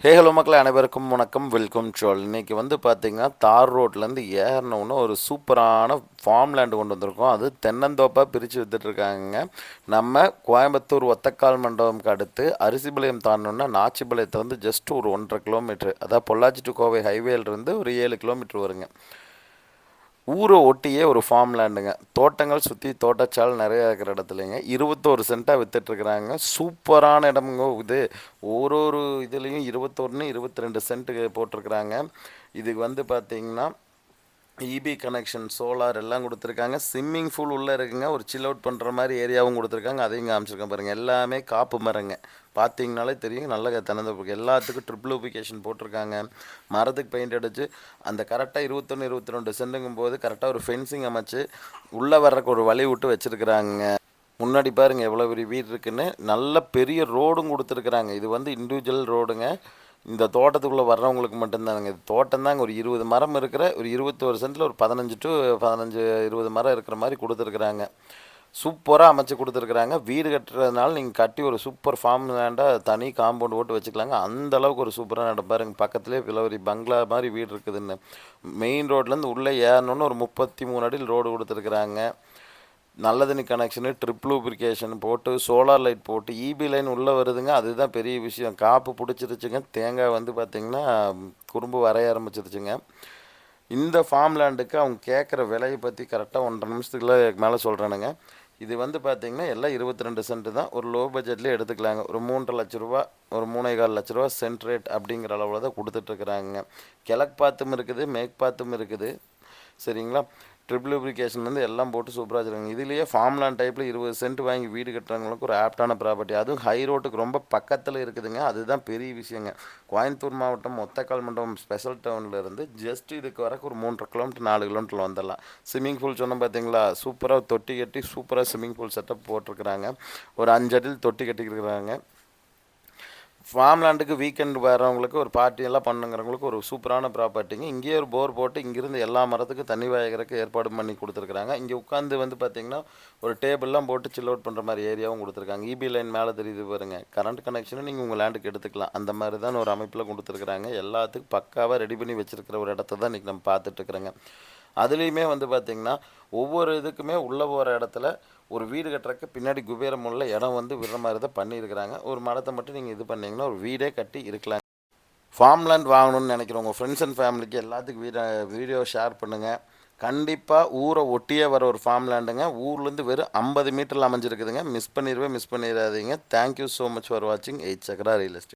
Hello மக்களே, அனைவருக்கும் வணக்கம். Welcome to all. இன்றைக்கி வந்து பார்த்திங்கன்னா தார் ரோட்லேருந்து ஏறினோன்னு ஒரு சூப்பரான ஃபார்ம் லேண்டு கொண்டு வந்திருக்கோம். அது தென்னந்தோப்பாக பிரித்து விற்றுட்ருக்காங்க. நம்ம கோயம்புத்தூர் ஒத்தக்கால் மண்டபம்க்கு அடுத்து அரிசிபாளையம் தாண்டணுன்னா நாச்சிபாளையத்துலேருந்து ஜஸ்ட் ஒரு 1.5 கிலோமீட்ரு, அதாவது பொள்ளாச்சி டு கோவை ஹைவேலேருந்து ஒரு 7 கிலோமீட்ரு வருங்க. ஊரை ஒட்டியே ஒரு ஃபார்ம் லேண்டுங்க. தோட்டங்கள் சுற்றி தோட்டச்சால் நிறையா இருக்கிற இடத்துலைங்க 21 சென்ட்டாக விற்றுட்ருக்குறாங்க. சூப்பரான இடமுங்க இது. ஒரு இதுலேயும் 21 22 சென்ட்டுக்கு போட்டிருக்கிறாங்க. இதுக்கு வந்து பார்த்திங்கன்னா இபி கனெக்ஷன், சோலார் எல்லாம் கொடுத்துருக்காங்க. ஸ்விம்மிங் பூல் உள்ளே இருக்குங்க. ஒரு சில் அவுட் பண்ணுற மாதிரி ஏரியாவும் கொடுத்துருக்காங்க. அதையும் காமிச்சிருக்கேன் பாருங்கள். எல்லாமே காப்பு மரங்க. பார்த்தீங்கனாலே தெரியும். நல்ல திறந்தப்புக்கு எல்லாத்துக்கும் ட்ரிபிள் லூபிகேஷன் போட்டிருக்காங்க. மரத்துக்கு பெயிண்ட் அடித்து அந்த கரெக்டாக 21 22 சென்ட்டுங்கும் போது கரெக்டாக ஒரு ஃபென்சிங் அமைச்சு உள்ளே வர்றக்கு ஒரு வழி விட்டு வச்சுருக்குறாங்க. முன்னாடி பாருங்கள் எவ்வளோ பெரிய வீடு இருக்குன்னு. நல்ல பெரிய ரோடும் கொடுத்துருக்குறாங்க. இது வந்து இண்டிவிஜுவல் ரோடுங்க. இந்த தோட்டத்துக்குள்ளே வர்றவங்களுக்கு மட்டும்தானுங்க. இது தோட்டம் தாங்க. ஒரு 20 மரம் இருக்கிற ஒரு 21 சென்ட்டில் ஒரு 15 டு 15 20 மரம் இருக்கிற மாதிரி கொடுத்துருக்குறாங்க. சூப்பராக அமைச்சு கொடுத்துருக்குறாங்க. வீடு கட்டுறதுனால நீங்கள் கட்டி ஒரு சூப்பர் ஃபார்ம் லேண்டாக தனி காம்பவுண்ட் போட்டு வச்சுக்கலாங்க. அந்த அளவுக்கு ஒரு சூப்பரான இடம் பாருங்கள். பக்கத்துலேயே பிளவரி பங்களா மாதிரி வீடு இருக்குதுன்னு. மெயின் ரோட்லேருந்து உள்ளே ஏறணுன்னு ஒரு 33 அடியில் ரோடு கொடுத்துருக்குறாங்க. நல்ல தண்ணி கனெக்ஷனு, ட்ரிப் லூப்ரிகேஷன் போட்டு, சோலார் லைட் போட்டு, இபி லைன் உள்ளே வருதுங்க. அதுதான் பெரிய விஷயம். காப்பு பிடிச்சிருச்சுங்க. தேங்காய் வந்து பார்த்திங்கன்னா குறும்பு வரைய ஆரம்பிச்சிருச்சுங்க. இந்த ஃபார்ம் லேண்டுக்கு அவங்க கேட்குற விலையை பற்றி கரெக்டாக 1.5 நிமிஷத்துக்குள்ள மேலே சொல்கிறேனுங்க. இது வந்து பார்த்திங்கன்னா எல்லாம் 22 சென்ட்டு தான். ஒரு லோ பட்ஜெட்லேயே எடுத்துக்கலாங்க. ஒரு 3.5 லட்ச ரூபா, ஒரு 3.25 லட்ச ரூபா சென்ட் ரேட் அப்படிங்கிற அளவில் தான் கொடுத்துட்ருக்குறாங்க. கிழக்கு பார்த்தும் இருக்குது, மேற்கு பார்த்தும் இருக்குது. சரிங்களா? ட்ரிபிள் லூப்ரிகேஷன் வந்து எல்லாம் போட்டு சூப்பராக வச்சுருக்காங்க. இதுலேயே ஃபார்ம் லேண்ட் டைப்பில் 20 சென்ட் வாங்கி வீடு கட்டுறவங்களுக்கு ஒரு ஆப்டான ப்ராப்பர்ட்டி. அதுவும் ஹை ரோட்டுக்கு ரொம்ப பக்கத்தில் இருக்குதுங்க. அதுதான் பெரிய விஷயங்க. கோயம்புத்தூர் மாவட்டம் ஒத்தக்கால் மண்டபம் ஸ்பெஷல் டவுன்லேருந்து ஜஸ்ட் இதுக்கு வரக்கு ஒரு 3.5 கிலோமீட்டர் 4 கிலோமீட்டரில் வந்துடலாம். ஸ்விம்மிங் பூல் சொன்னோம் பார்த்தீங்களா? சூப்பராக தொட்டி கட்டி சூப்பராக ஸ்விம்மிங் பூல் செட்டப் போட்டிருக்கிறாங்க. ஒரு 5 அடியில் தொட்டி கட்டிக்கிறாங்க. ஃபார்ம் லேண்டுக்கு வீக்கெண்ட் வரவங்களுக்கு ஒரு பார்ட்டி எல்லாம் பண்ணுங்கிறவங்களுக்கு ஒரு சூப்பரான ப்ராப்பர்ட்டிங்க. இங்கேயே ஒரு போர் போட்டு இங்கேருந்து எல்லா மரத்துக்கும் தண்ணி வாய்க்கிறதுக்கு ஏற்பாடு பண்ணி கொடுத்துருக்குறாங்க. இங்கே உட்காந்து வந்து பார்த்திங்கன்னா ஒரு டேபிள்லாம் போட்டு சில் அவுட் பண்ணுற மாதிரி ஏரியாவும் கொடுத்துருக்காங்க. இபி லைன் மேலே தெரியுது பாருங்கள். கரண்ட் கனெக்ஷனும் நீங்கள் உங்கள் லேண்டுக்கு எடுத்துக்கலாம். அந்த மாதிரி தான் ஒரு அமைப்பில் கொடுத்துருக்குறாங்க. எல்லாத்துக்கும் பக்காவாக ரெடி பண்ணி வச்சுருக்கிற ஒரு இடத்த தான் இன்றைக்கி நம்ம பார்த்துட்ருக்குறோங்க. அதுலேயுமே வந்து பார்த்திங்கன்னா ஒவ்வொரு இதுக்குமே உள்ளே போகிற இடத்துல ஒரு வீடு கட்டுறதுக்கு பின்னாடி குபேரம் உள்ள இடம் வந்து விடுற மாதிரி தான் பண்ணியிருக்கிறாங்க. ஒரு மரத்தை மட்டும் நீங்கள் இது பண்ணிங்கன்னா ஒரு வீடே கட்டி இருக்கலாம். ஃபார்ம் லேண்ட் வாங்கணும்னு நினைக்கிறவங்க ஃப்ரெண்ட்ஸ் அண்ட் ஃபேமிலிக்கு எல்லாத்துக்கும் வீடியோ ஷேர் பண்ணுங்கள். கண்டிப்பாக ஊரை ஒட்டியே வர ஒரு ஃபார்ம் லேண்டுங்க. ஊர்லேருந்து வெறும் 50 மீட்டரில் அமைஞ்சிருக்குதுங்க. மிஸ் பண்ணிடாதீங்க. தேங்க்யூ ஸோ மச் ஃபார் வாட்சிங் 8 சக்கரா ரியல் எஸ்டேட்.